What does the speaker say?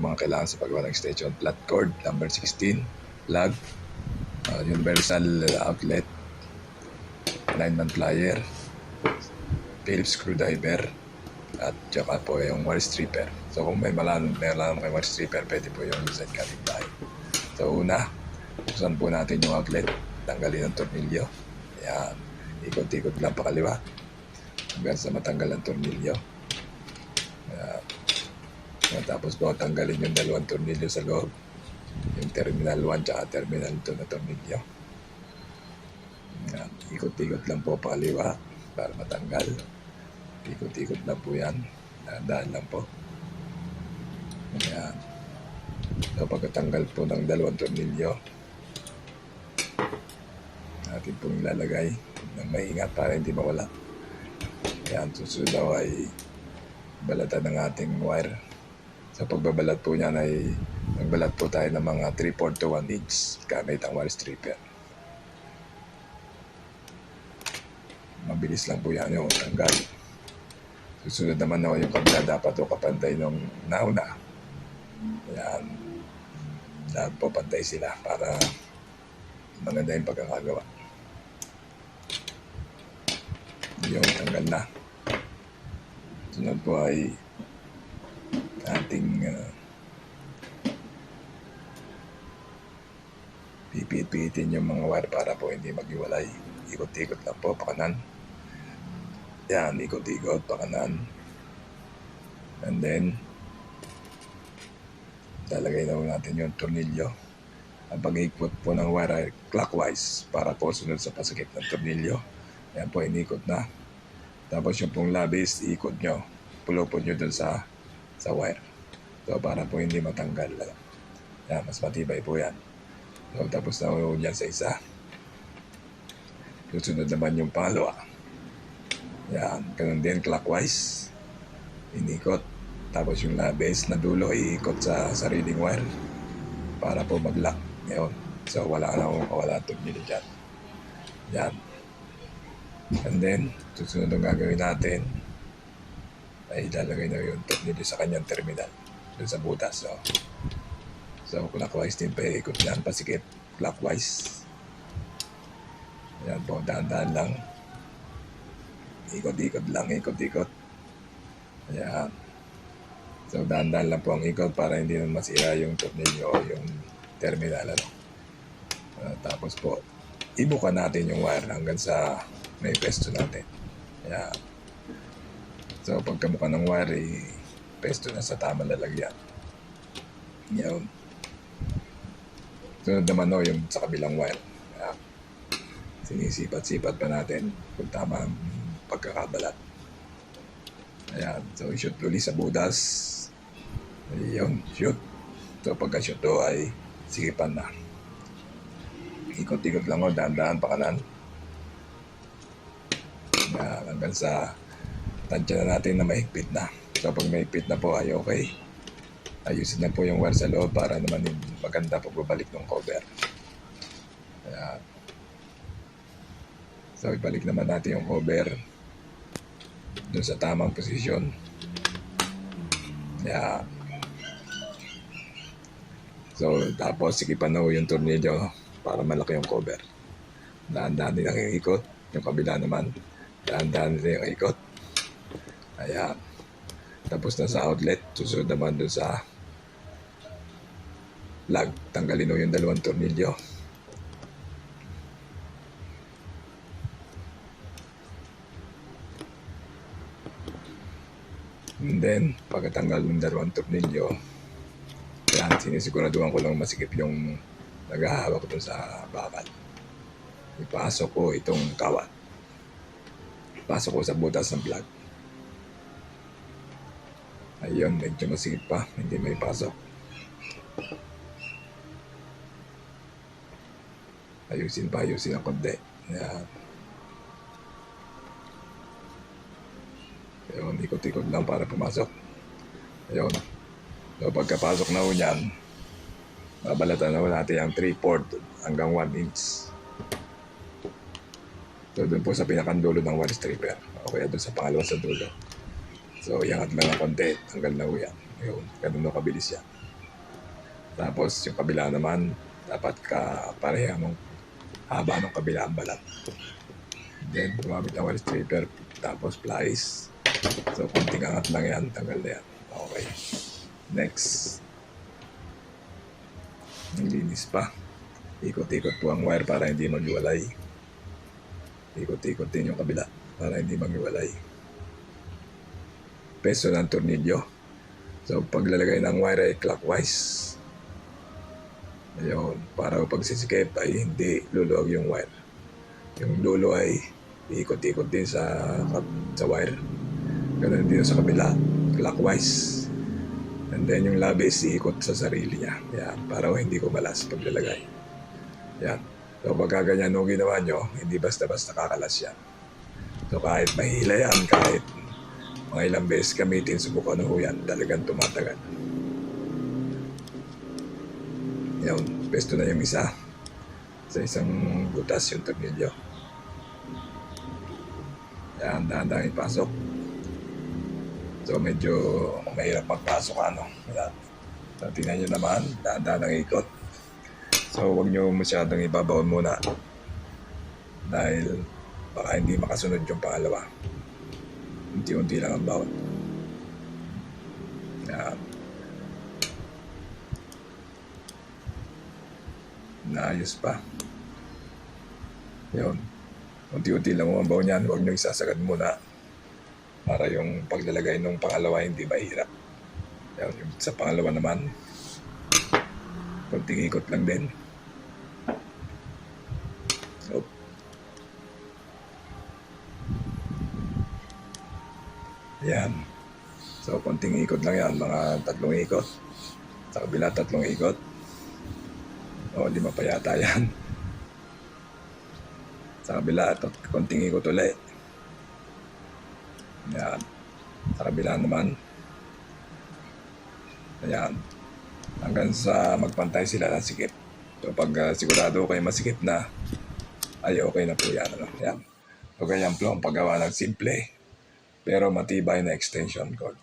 mga kailangan sa paggawa ng extension. Flat cord, number 16, plug, universal outlet, alignment plier, Phillips screwdriver, at saka po yung wire stripper. So kung may meron kayo wire stripper, pwede po yung design cutting tayo. So una, buksan po natin yung outlet, tanggalin ang tornilyo. Ayan, ikot-ikot lang pakaliwa hanggang sa matanggal ang tornilyo. Ayan. Tapos po tanggalin yung dalawang tornilyo sa loob, yung terminal 1 tsaka terminal 2 na tornilyo. Ayan, ikot-ikot lang po pakaliwa para matanggal. Ikot-ikot lang po yan. Dahan lang po. Ayan. So pagkatanggal po ng dalawang tornilyo, natin pong ilalagay ng maingat para hindi mawala. Ayan, susunod daw ay balatan ng ating wire. Sa pagbabalat po niyan ay magbalat po tayo ng mga 3/4 to 1 inch gamit ang wire stripper. Mabilis lang po yan yung tanggal. Susunod naman yung kabila, dapat o kapantay nung nauna. Ayan. Dapat po pantay sila para maganda yung pagkakagawa. Yung tanggal na. Sunod po ay ating pipit-pitin yung mga wire para po hindi maghiwalay. Ikot-ikot lang po pakanan. Yan, ikot-ikot pakanan. And then lalagay na natin yung tornilyo. Ang pag-ikot po ng wire ay clockwise para po sunod sa pasikip ng tornilyo. Yan po, inikot na. Tapos yung pong labis, ikot nyo. Pulupon nyo dun sa wire. So para po hindi matanggal. Yan, mas matibay po yan. So tapos na po yan sa isa. Susunod naman yung pangalawa. Yan, ganun din clockwise. Inikot. Tapos yung labis na dulo, iikot sa sariling wire para po mag-lock. Ngayon. So wala na akong kawala tornilyo dyan. Yan. And then, susunod ang gagawin natin ay ilalagay na yung tornilyo sa kanyang terminal. Doon sa butas. So clockwise din pa ikot yan. Pasikip. Clockwise. Yan po. Dahan-dahan lang. Ikot-ikot lang. Ikot-ikot. Ayan. So dahan-dahan lang po ang ikot para hindi naman masira yung tornilyo o yung terminal. Tapos po, ibuka natin yung wire hanggang sa may pesto natin. Ayan. So pagkabuka ng wire, pesto na sa tamang lalagyan. Yan. Sunod naman yung sa kabilang wire. Ayan. Sinisipat-sipat pa natin kung tama ang pagkakabalat. Ayan. So shoot ulit sa butas. Ayun, shoot. So pagka-shoot to ay sigipan na. Ikot-ikot lang dahan-dahan pa kanan. Ayan, hanggang sa tansya na natin na mahigpit na. So pag mahigpit na po ay okay. Ayusin na po yung wire sa loob para naman maganda pagbabalik ng cover. Ayan. So ibalik naman natin yung cover dun sa tamang posisyon. Ayan. So tapos sikipan na yung tornilyo para malaki yung cover. Dahan-dahan din ang ikot. Yung kabila naman, dahan-dahan din ang ikot. Ayan. Tapos na sa outlet, susunod naman dun sa plug. Tanggalin mo yung dalawang tornilyo. And then, pagkatanggal ng dalawang tornilyo, yan, sinisiguraduhan ko lang masikip yung naghahawak dun sa bakal. Ipasok ko itong kawat. Ipasok ko sa butas ng plug. Ayun, medyo masikip pa. Hindi may pasok. Ayusin ang konti. Ayan. Ayun, ikot-ikot lang para pumasok. Ayun. So pagkapasok na ho niyan, babalatan na natin ang 3/4 hanggang 1 inch. So doon po sa pinakandulo ng wire stripper. O kaya doon sa pangalawa sa dulo. So iangat lang ng konti, tanggal na ho yan. Ayun, ganun na kabilis yan. Tapos yung kabila naman, dapat kapareha mong haba ng kabilang balat. Then, gumamit ng wire stripper, tapos plies. So, kunting angat lang yan, tanggal na yan. Okay. Next. Naglinis pa. Ikot-ikot po ang wire para hindi maghiwalay. Ikot-ikot din yung kabila para hindi maghiwalay. Peso ng tornilyo. So, paglalagay ng wire ay clockwise. Ayun, para pag sisikip ay hindi luluwag yung wire. Yung dulo ay ikot-ikot din sa wire. Ganun din sa kabila, clockwise. And then yung labis, iikot sa sarili niya. Yan, para hindi kumalas paglalagay. Yan. So pagka ganyan nung ginawa nyo, hindi basta-basta kakalas yan. So kahit mahila yan, kahit mga ilang beses gamitin, subukan nyo yan, talagang tumatagal. Yan, pesto na yung isa. Sa isang butas yung tornilyo. Yan, dahan-dahan ipasok. So medyo mahirap magpasok ano. Yan. So tingnan nyo naman, dahan-dahan ang ikot. So huwag nyo masyadong ibabaon muna. Dahil baka hindi makasunod yung pangalawa. Unti-unti lang ang baon. Yan. Naayos pa. Yun. Unti-unti lang ang baon yan. Huwag nyo isasagad muna. Para yung paglalagay ng pangalawa hindi mahirap. Yan, yung sa pangalawa naman, konting ikot lang din. So, yan. So, konting ikot lang yan. Mga 3 ikot. Sa kabila, 3 ikot. O, 5 pa yata yan. Sa kabila, konting ikot ulit. Yan. Sa kabila naman. Ayan. Hanggang sa magpantay sila ng sikip. So pag sigurado kayo masikip na, ay okay na po yan. Ano? Yan. So ganyan po ang paggawa ng simple pero matibay na extension cord.